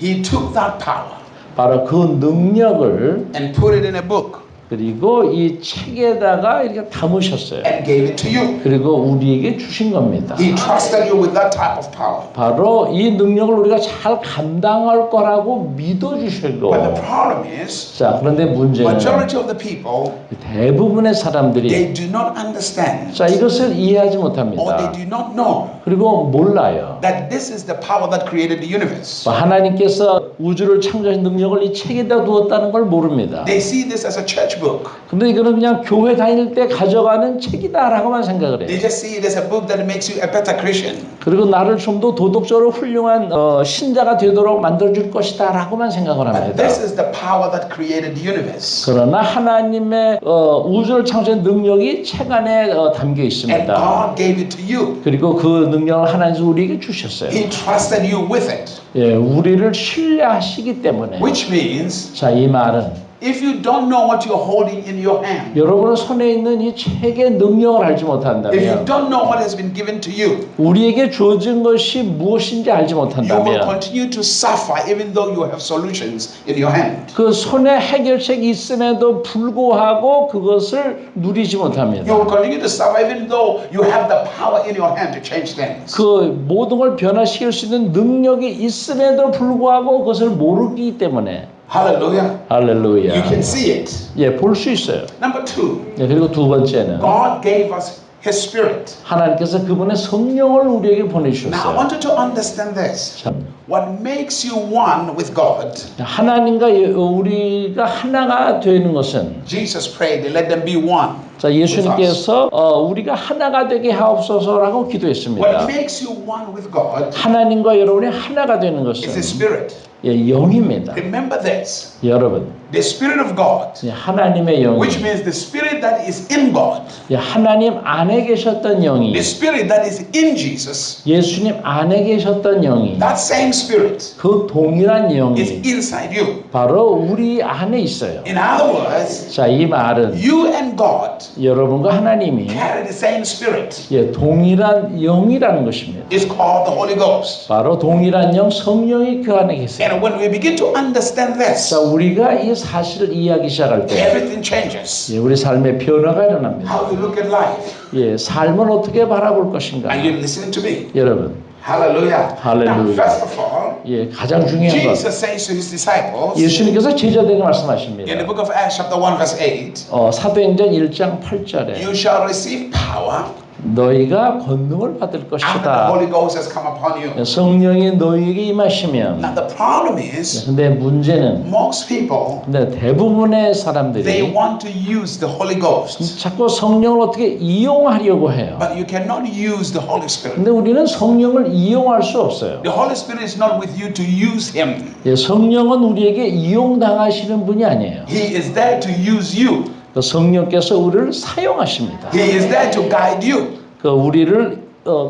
He took that power 바로 그 능력을 and put it in a book 그리고 이 책에다가 이렇게 담으셨어요. and gave it to you. 그리고 우리에게 주신 겁니다. He trusted you with that type of power. 바로 이 능력을 우리가 잘 감당할 거라고 믿어주시고 But the problem is, 자, 그런데 문제는 majority of the people, 대부분의 사람들이 they do not understand 자, 이것을 이해하지 or 못합니다. they do not know 그리고 몰라요. that this is the power that created the universe. 하나님께서 우주를 창조하신 능력을 이 책에다 두었다는 걸 모릅니다. They see this as a church book. 근데 이거는 그냥 교회 다닐 때 가져가는 책이다라고만 생각을 They 해요. just see it as a book that makes you a better Christian. 그리고 나를 좀 더 도덕적으로 훌륭한 신자가 되도록 만들어줄 것이다라고만 생각을 But 합니다. this is the power that created the universe. 그러나 하나님의 우주를 창조한 능력이 책 안에 담겨 And 있습니다. God gave it to you. 그리고 그 능력을 하나님께서 우리에게 주셨어요. He trusted you with it. 예, 우리를 신뢰하시기 때문에. Which means, 자, 이 말은 if you don't know what you're holding in your hand, 여러분의 손에 있는 이 책의 능력을 알지 if you 못한다면 don't know what has been given to you, 우리에게 주어진 것이 무엇인지 알지 you will 못한다면 continue to suffer even though you have solutions in your hand. 그 손에 해결책이 있음에도 불구하고 그것을 누리지 You 못합니다. will continue to suffer even though you have the power in your hand to change things. 그 모든 걸 변화시킬 수 있는 능력이 있음에도 불구하고 그것을 모르기 때문에 Hallelujah. 할렐루야. You can see it. 예, 볼 수 있어요. Number two, 예, 그리고 두 번째는 God gave us His Spirit. 하나님께서 그분의 성령을 우리에게 Now I 보내주셨어요. want you to understand this. 참, What makes you one with God? 하나님과 우리가 하나가 되는 것은 Jesus prayed, let them be one. 자, 예수님께서 우리가 하나가 되게 하옵소서라고 What 기도했습니다. makes you one with God 하나님과 여러분이 하나가 되는 is His 것은 Spirit. 예, 영입니다. Remember this. 여러분, The Spirit of God, 예, 하나님의 영이 which means the Spirit that is in God, 예, 하나님 안에 계셨던 영이 the Spirit that is in Jesus, 예수님 안에 계셨던 영이 that same Spirit 그 동일한 is 영이 inside you. 바로 우리 안에 있어요. In other words, 자, 이 말은 you and God 여러분과 하나님이 carry the same Spirit. 예, 동일한 영이라는 것입니다. It's called the Holy Ghost. 바로 동일한 영 성령이 그 안에 계세요. And when we begin to understand this, 자, 우리가 이 사실을 이해하기 시작할 때 everything changes. 예, 우리 삶의 변화가 일어납니다. How you look at life. 예, 삶을 어떻게 바라볼 것인가? Are you listening to me? 여러분, Hallelujah. Hallelujah. Now, first of all, 예, 가장 중요한 것 Jesus says to his disciples 예수님께서 제자들에게 in the 말씀하십니다. book of Acts, chapter 1, verse 8, 사도행전 1장 8절에 you shall receive power 너희가 권능을 받을 after the 것이다. Holy Ghost has come upon you. 성령이 너희에게 임하시면 Now, the problem is, 근데 문제는 most people, 근데 대부분의 they 사람들이 want to use the Holy Ghost, 자꾸 성령을 어떻게 이용하려고 해요. but you cannot use the Holy Spirit. 근데 우리는 성령을 이용할 수 없어요. The Holy Spirit is not with you to use Him. 예, 성령은 우리에게 이용당하시는 분이 아니에요. He is there to use you. 그 성령께서 우리를 사용하십니다. He is there to guide you. 그 우리를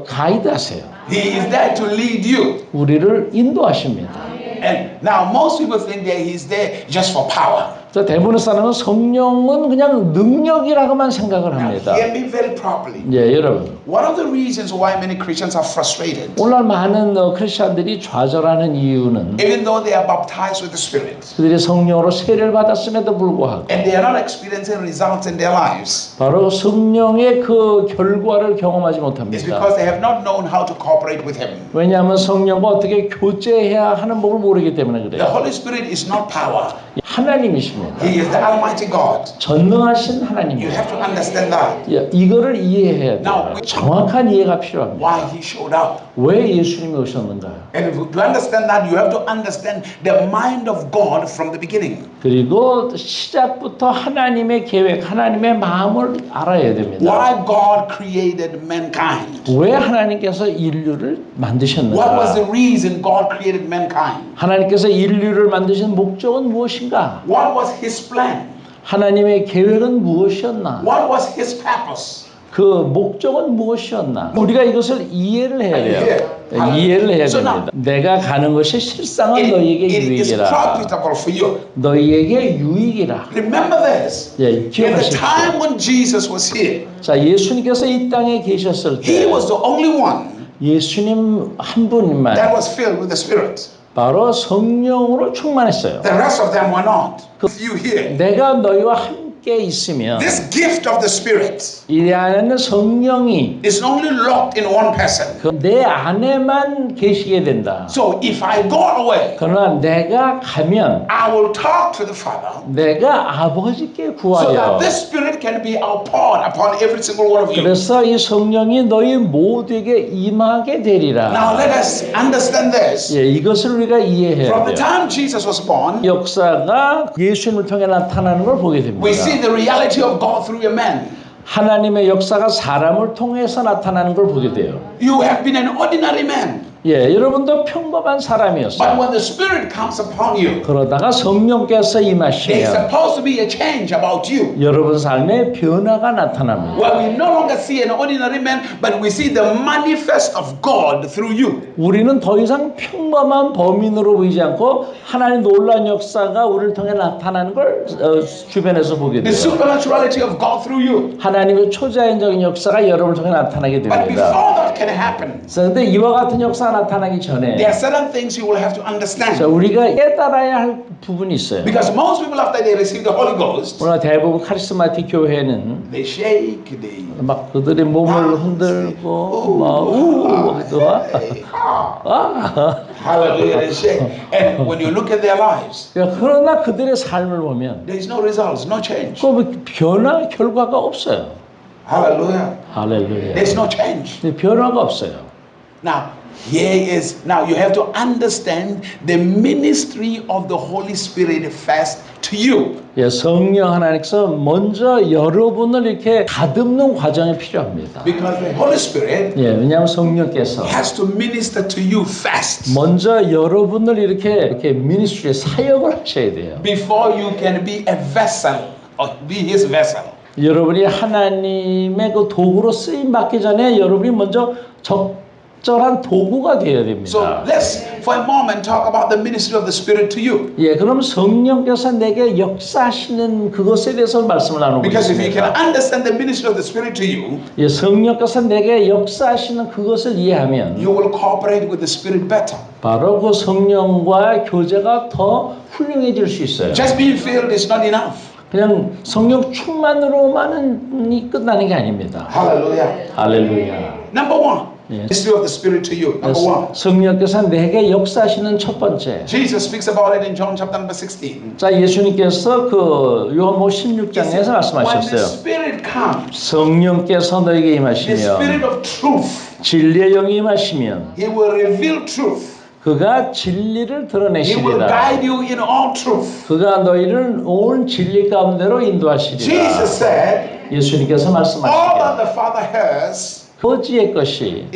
가이드하세요. He is there to lead you. 우리를 인도하십니다. And now most people think that He's there just for power. 자, 대부분의 사람은 성령은 그냥 능력이라고만 생각을 Now, 합니다. hear me very properly. 예, 여러분. One of the reasons why many Christians are frustrated, 오늘 많은 크리스천들이 좌절하는 이유는 even though they are baptized with the Spirit, 그들이 성령으로 세례를 받았음에도 불구하고 and they are not experiencing results in their lives, 바로 성령의 그 결과를 경험하지 is 못합니다. because they have not known how to cooperate with Him. 왜냐하면 성령과 어떻게 교제해야 하는 법을 모르기 때문에 The 그래요. Holy Spirit is not power. 하나님이십니다. He is the Almighty God. 전능하신 You 하나님이에요. have to understand that. 예, 이거를 이해해야 Now, 돼요. 정확한 이해가 필요합니다. Why He showed up. 왜 예수님이 오셨는가? And to understand that, you have to understand the mind of God from the beginning. 그리고 시작부터 하나님의 계획, 하나님의 마음을 알아야 됩니다. Why God created mankind. 왜 하나님께서 인류를 What was 만드셨는가? the reason God created mankind? 하나님께서 인류를 만드신 목적은 무엇인가? What was His plan? 하나님의 계획은 무엇이었나? What was His purpose? 그 목적은 무엇이었나? 우리가 이것을 이해를 해야 돼요. 예. 이해를 해야 So 됩니다. 내가 가는 것이 실상은 너희에게 It is 유익이라. profitable for you. 너희에게 유익이라. Remember this. 예, In the 기억하십시오. time when Jesus was here, 자, 예수님께서 이 땅에 계셨을 He 때 was the only one 예수님 한 분만 that was filled with the Spirit. 바로 성령으로 충만했어요. The rest of them were not. You here. 내가 너희와 함께 있으면 This gift of the Spirit 이 안에는 성령이 is only locked in one person. 내 안에만 계시게 된다. So if I go away, 그러나 내가 가면 I will talk to the Father 내가 아버지께 so 구하여 that this Spirit can be outpoured upon every single one of you. 그래서 이 성령이 너희 모두에게 임하게 Now 되리라. let us understand this. 예, 이것을 우리가 이해해야 From the 돼요. time Jesus was born, 역사가 예수님을 통해 나타나는 걸 보게 됩니다. we see the reality of God through a man. 하나님의 역사가 사람을 통해서 나타나는 걸 보게 돼요. You have been an ordinary man, 예, 여러분도 평범한 but 사람이었어요. when the Spirit comes upon you, 그러다가 성령께서 there's 임하시면 supposed to be a change about you. 여러분 삶에 변화가 나타납니다. Where we no longer see an ordinary man, but we see the manifest of God through you. 우리는 더 이상 평범한 범인으로 보이지 않고 하나님 놀라운 역사가 우리를 통해 나타나는 걸 주변에서 보게 The 돼요. supernaturality of God through you. 하나님의 초자연적인 역사가 여러분을 통해 나타나게 But 됩니다. before that can happen, 그런데 이와 같은 역사가 나타나기 전에 there are certain things you will have to 자, understand. 우리가 깨달아야 할 부분이 있어요. Because most people, after they receive the Holy Ghost, 오늘 대부분 카리스마틱 교회는 they shake, they 막 그들의 몸을 흔들고 막 우우도 hallelujah, they shake. And when you look at their lives, 그러나 그들의 삶을 보면 there is no results, no change. 그 변화 결과가 없어요. Hallelujah. 할렐루야. There's no change. 변화가 없어요. Now, now you have to understand the ministry of the Holy Spirit first to you. 예, 성령 하나님께서 먼저 여러분을 이렇게 다듬는 과정이 필요합니다. Because the Holy Spirit 예, 왜냐하면 성령께서 has to minister to you first 먼저 여러분을 이렇게 미니스트리에 사역을 하셔야 돼요. before you can be a vessel or be His vessel. 여러분이 하나님의 그 도구로 쓰임 받기 전에 여러분이 먼저 적절한 도구가 되어야 됩니다. So let's for a moment talk about the ministry of the Spirit to you. 예, 그럼 성령께서 내게 역사하시는 그것에 대해서 말씀을 Because if you can 나누겠습니다. understand the ministry of the Spirit to you, 예, 성령께서 내게 역사하시는 그것을 이해하면 you will cooperate with the Spirit better. 바로 그 성령과 교제가 더 훌륭해질 수 있어요. Just being filled is not enough. 그냥 성령 충만으로만이 끝나는 게 아닙니다. Hallelujah. 할렐루야. Number one, Yes. ministry of the Spirit to you. Number one. 성령께서 내게 역사하시는 첫 번째. Jesus speaks about it in John chapter number 16. 자, 예수님께서 그 요한복음 He 16장에서 said, when the 말씀하셨어요. Spirit comes, 성령께서 너에게 the 임하시면 Spirit of truth, 진리의 영이 임하시면 He will reveal truth. 그가 진리를 He will 드러내시리라. guide you in all truth. 그가 너희를 온 진리 가운데로 인도하시리라. Jesus said, 예수님께서 all 말씀하시기를 that the Father has, 아버지의 것이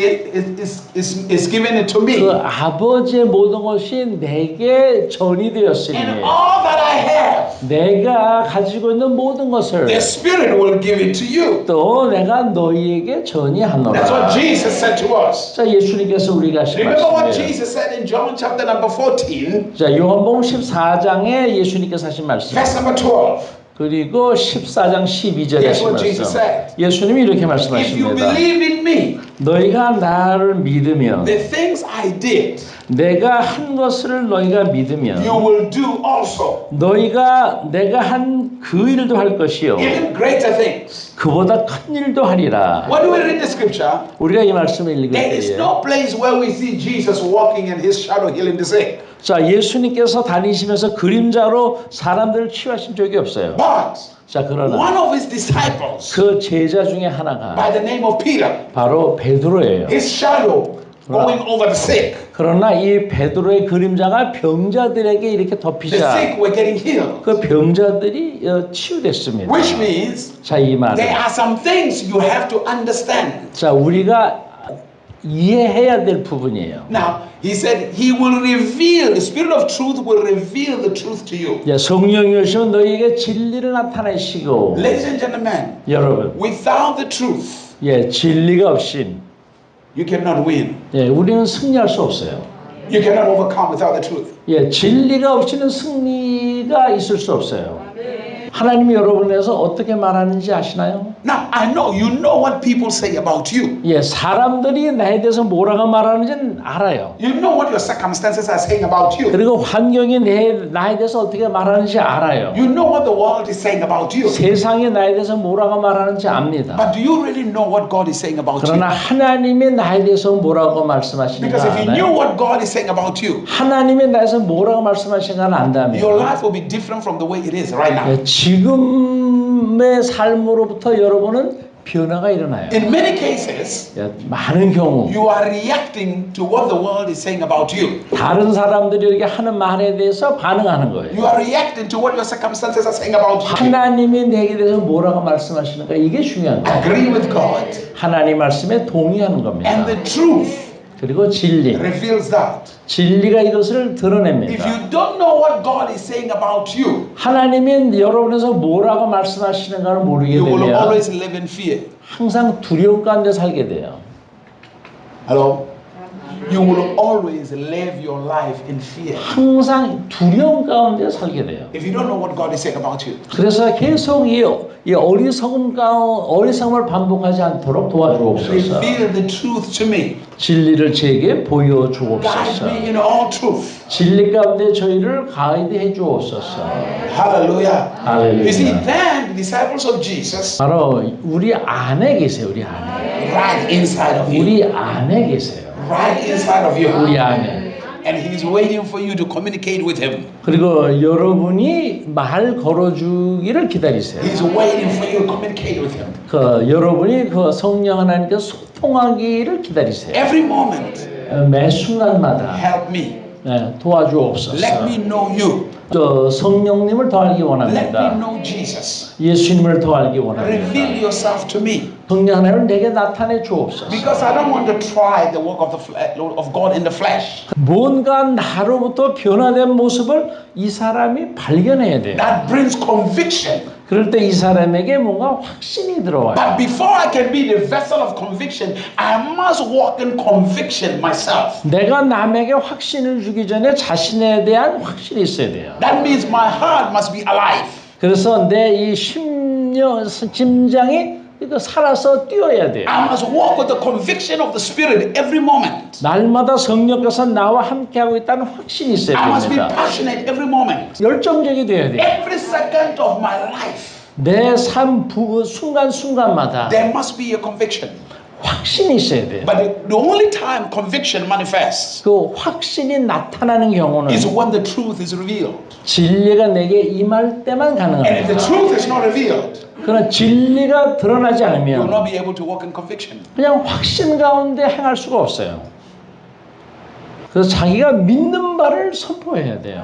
is given it to me. 그 아버지의 모든 것이 내게 전이 되었으니 And all that I have, 내가 가지고 있는 모든 것을 the Spirit will give it to you. 또 내가 너희에게 전이 That's 하노라. what Jesus said to us. 자, 예수님께서 우리가 하신 Remember what 말씀이에요. Jesus said in John chapter number 14, 자, 요한복음 14장에 예수님께서 하신 말씀. verse number 12. 그리고 14장 12절에 Here's 하신 what Jesus 말씀. said. 예수님이 이렇게 If you 말씀하십니다. believe in me, 너희가 나를 믿으면 the things I did, 내가 한 것을 너희가 믿으면 you will do also. 너희가 내가 한 그 일도 할 것이요 Even greater things. 그보다 큰 일도 하리라. When we read the scripture, 우리가 이 말씀을 읽을 there is 때에 no place where we see Jesus walking and his shadow healing the sick. 자, 예수님께서 다니시면서 그림자로 사람들을 치유하신 적이 없어요. But 자, 그러나 one of his disciples, 그 제자 중에 by 하나가 the name of Peter, 바로 베드로예요. his shadow going over the sick. 그러나 이 베드로의 그림자가 병자들에게 이렇게 The 덮이자 sick were getting healed. 그 병자들이 치유됐습니다. Which means 자, 이 말은 there are some things you have to understand. 자, 우리가 이해해야 될 부분이에요. Now, he said he will reveal, the Spirit of truth will reveal the truth to you. 예, 성령이 오시면 너희에게 진리를 나타내시고 Ladies and gentlemen, 여러분, without the truth, 예, 진리가 없인 you cannot win. 예, 우리는 승리할 수 없어요. You cannot overcome without the truth. 예, 진리가 없이는 승리가 있을 수 없어요. 하나님이 여러분에서 어떻게 말하는지 아시나요? Now, I know, you know what people say about you. 예, 사람들이 나에 대해서 뭐라고 말하는지는 알아요. You know what your circumstances are saying about you. 그리고 환경이 나에 대해서 어떻게 말하는지 알아요. You know what the world is saying about you. 세상이 나에 대해서 뭐라고 말하는지 압니다. But do you really know what God is saying about 그러나 you? 하나님이 나에 대해서 뭐라고 말씀하시는가 Because if you knew 알아요? what God is saying about you, 하나님이 나에서 뭐라고 말씀하시는가 안다면 your life will be different from the way it is right now. 예, 지금의 삶으로부터 여러분은 변화가 일어나요. In many cases, 예, 많은 경우 you are reacting to what the world is saying about you. 다른 사람들이 이렇게 하는 말에 대해서 반응하는 거예요. You are reacting to what your circumstances are saying about you. 하나님이 내게 대해서 뭐라고 말씀하시는가 이게 중요한 거예요. Agree with God. 하나님 말씀에 동의하는 겁니다. And the truth 그리고 진리, reveals that. 진리가 이것을 If 드러냅니다. you don't know what God is saying about you, 하나님이 여러분에서 뭐라고 말씀하시는가를 모르게 you will 되면 always live in fear. 항상 두려움 가운데 살게 돼요. Hello? You will always live your life in fear. 항상 두려움 가운데 살게 돼요. If you don't know what God is saying about you. 그래서 계속 이 어리석음을 반복하지 않도록 도와주옵소서. Reveal the truth to me. 진리를 제게 Guide 보여주옵소서. me in all truth. 진리 가운데 저희를 가이드해 주옵소서. Hallelujah. You see, 할렐루야. then the disciples of Jesus, 바로 우리 안에 계세요. 우리 안에. right inside of you. 우리 안에 계세요. Right inside of you. 우리 안에. And He's waiting for you to communicate with Him. 그리고 여러분이 말 걸어주기를 기다리세요. He's waiting for you to communicate with Him. 여러분이 그 성령 하나님께 소통하기를 기다리세요. Every moment, 매 순간마다 help me. 도와주옵소서. Let me know you. 성령님을 더 알기 Let me 원합니다. know Jesus. 예수님을 더 알기 원합니다. Reveal yourself to me. 성령 하나님을 내게 나타내 주옵소서. Because I don't want to try the work of of God in the flesh. 뭔가 나로부터 변화된 모습을 이 사람이 발견해야 돼요. That brings conviction. 그럴 때 이 사람에게 뭔가 확신이 들어와요. But before I can be the vessel of conviction, I must walk in conviction myself. 내가 남에게 확신을 주기 전에 자신에 대한 확신이 있어야 돼요. That means my heart must be alive. 그래서 내 이 심장이 살아서 뛰어야 돼요. I must walk with the conviction of the Spirit every moment. 날마다 성령께서 나와 함께하고 있다는 확신이 있어야 I must be 됩니다. passionate every moment. 열정적이 돼야 돼요. Every second of my life, 내 삶 순간순간마다 there must be a conviction. 확신이 있어야 돼요. But the only time conviction manifests 그 확신이 나타나는 경우는 is when the truth is revealed. 진리가 내게 임할 때만 And if the 가능합니다. truth is not revealed, 그러나 진리가 드러나지 you will 않으면 not be able to walk in conviction. 그냥 확신 가운데 행할 수가 없어요. 그래서 자기가 믿는 바를 선포해야 돼요.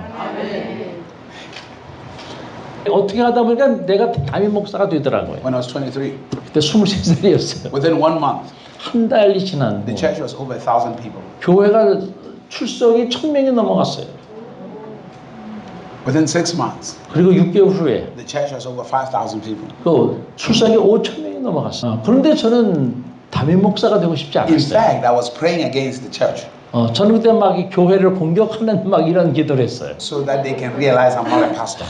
어떻게 하다 보니까 내가 담임 목사가 되더라고요. When I was 23, 그때 23살이었어요. within 1 month, 한 달이 지난 the 후 church was over 1,000 people. 교회가 출석이 1,000명이 넘어갔어요. Within 6 months, 그리고 6개월 후에 the church was over 5,000 people. 그 출석이 5,000명이 넘어갔어요. 그런데 저는 담임 목사가 되고 싶지 In 않았어요. fact, I was praying against the church 저는 그때 막 이 교회를 공격하는 막 이런 기도를 했어요. so that they can realize I'm not a pastor.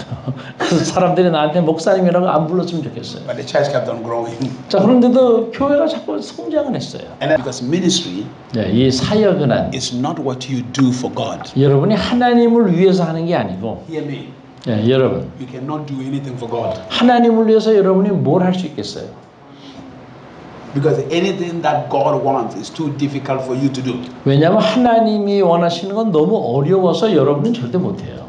그래서 사람들이 나한테 목사님이라고 안 불렀으면 좋겠어요. But the church kept on growing. 자, 그런데도 교회가 자꾸 성장을 했어요. And then because ministry 네, 이 사역은 is not what you do for God. 여러분이 하나님을 위해서 하는 게 아니고 Hear me. 네, 여러분 You cannot do anything for God. 하나님을 위해서 여러분이 뭘 할 수 있겠어요? Because anything that God wants is too difficult for you to do. 왜냐하면 하나님이 원하시는 건 너무 어려워서 여러분은 절대 못해요.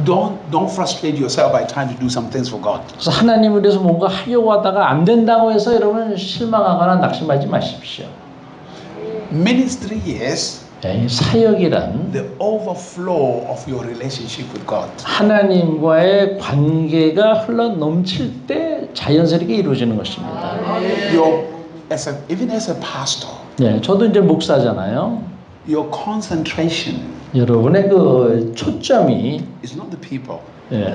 Don't frustrate yourself by trying to do some things for God. 그래서 하나님을 위해서 뭔가 하려고 하다가 안 된다고 해서 여러분은 실망하거나 낙심하지 마십시오. Ministry is 네, 사역이란 the overflow of your relationship with God. 하나님과의 관계가 흘러 넘칠 때 자연스럽게 이루어지는 것입니다. Even as a pastor, 네, 저도 이제 목사잖아요. your concentration 여러분의 그 초점이 is not the people.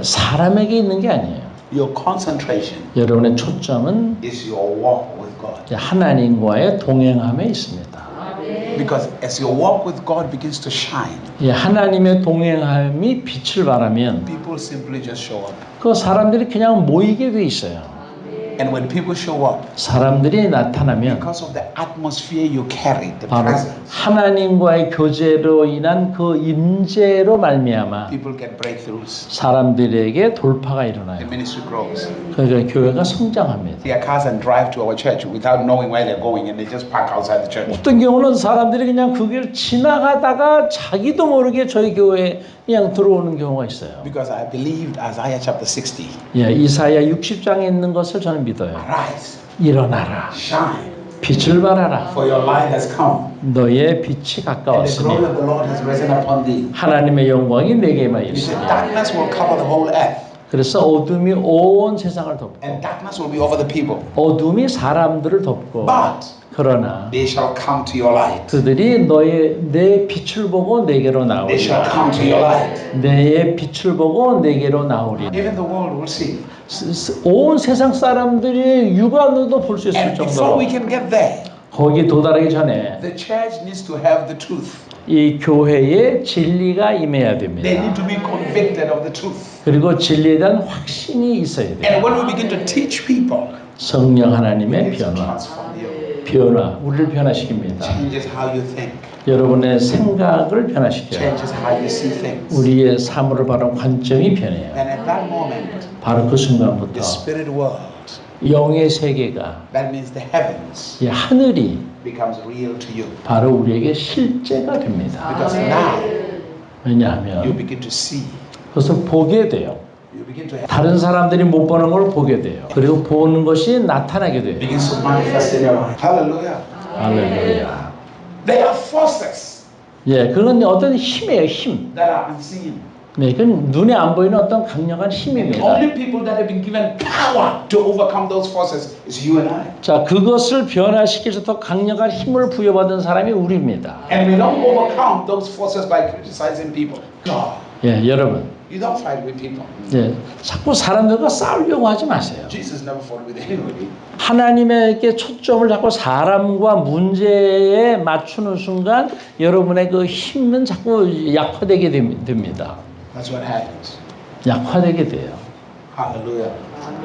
사람에게 있는 게 아니에요. Your concentration 여러분의 초점은 is your walk with God. 하나님과의 동행함에 있습니다. Because as your walk with God begins to shine, 하나님의 동행함이 빛을 발하면 people simply just show up. 그 사람들이 그냥 모이게 돼 있어요. And when people show up, 사람들이 나타나면 because of the atmosphere you carry, the 바로 presence, 하나님과의 교제로 인한 그 임재로 말미암아 people get breakthroughs. 사람들에게 돌파가 The 일어나요. ministry grows. 그러니까 교회가 성장합니다. Their cars and drive to our church without knowing where they're going, and they just park outside the church. 어떤 경우는 사람들이 그냥 그 길 지나가다가 자기도 모르게 저희 교회에 그냥 들어오는 경우가 있어요. Because I believed Isaiah chapter 60. 이사야 60장에 있는 것을 저는 믿어요. Arise, 일어나라. shine, 빛을 발하라. for your light has come, 너의 빛이 and the glory 가까웠으니 of the Lord has risen upon thee. 하나님의 영광이 내게 He 임하였으니 said, darkness will cover the whole earth, 그래서 어둠이 온 세상을 덮고 and darkness will be over the people. 어둠이 사람들을 덮고 But 그러나 they shall come to your light. 그들이 내 빛을 보고 내게로 They shall 나오리라. come to your light. 내 빛을 보고 내게로 나오리라. Even the world will see. 온 세상 사람들이 육안으로도 볼 수 있을 And before 정도로 we can get there, 거기 도달하기 전에 the church needs to have the truth. 이 교회에 진리가 임해야 They 됩니다. need to be convicted of the truth. 그리고 진리에 대한 확신이 있어야 돼요. And when we begin to teach people, 성령 하나님의 it 변화, transforms you. 변화, 우리를 변화시킵니다. Changes how you think. 여러분의 생각을 변화시켜요. Changes how you see things. 우리의 삶을 바라본 관점이 변해요. And at that moment, 바로 그 순간부터 the spirit world, 영의 세계가 that means the heavens, 이 하늘이 becomes real to you. 바로 우리에게 실제가 됩니다. Because now you 왜냐하면 begin to see. 그것을 보게 돼요. You begin to have, 다른 사람들이 못 보는 걸 보게 돼요. 그리고 보는 것이 나타나게 돼요. begins to manifest in your life. Hallelujah. 할렐루야. There are forces 예, 그건 어떤 힘이에요, 힘. that are unseen. 네, 그건 눈에 안 보이는 어떤 강력한 The 힘입니다. only people that have been given power to overcome those forces is you and I. 자, 그것을 변화시켜서 더 강력한 힘을 부여받은 사람이 우리입니다. And we don't overcome those forces by criticizing people. God, 예, 여러분. you don't fight with people. 예, 자꾸 사람들과 싸우려고 하지 마세요. Jesus never fought with anybody. 하나님에게 초점을 잡고 사람과 문제에 맞추는 순간 여러분의 그 힘은 자꾸 약화되게 됩니다. That's what happens. 약화되게 돼요. Hallelujah.